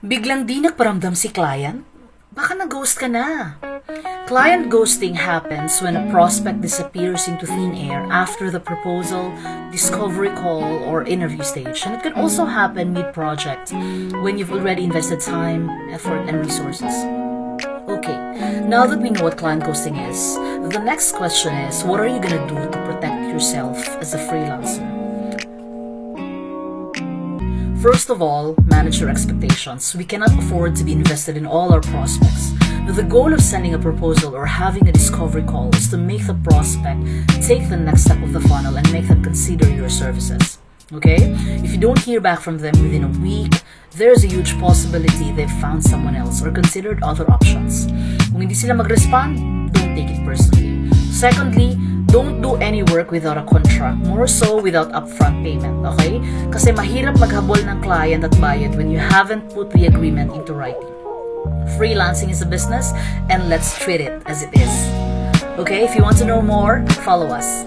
Biglang di nagparamdam si client? Baka na-ghost ka na. Client ghosting happens when a prospect disappears into thin air after the proposal, discovery call, or interview stage. And it can also happen mid-project when you've already invested time, effort, and resources. Okay, now that we know what client ghosting is, the next question is, what are you gonna do to protect yourself as a freelancer? First of all, manage your expectations. We cannot afford to be invested in all our prospects. The goal of sending a proposal or having a discovery call is to make the prospect take the next step of the funnel and make them consider your services. Okay? If you don't hear back from them within a week, there's a huge possibility they've found someone else or considered other options. Kung hindi sila mag-respond, don't take it personally. Secondly, don't do any work without a contract, more so without upfront payment, okay? Kasi mahirap maghabol ng client at bayad when you haven't put the agreement into writing. Freelancing is a business, and let's treat it as it is. Okay, if you want to know more, follow us.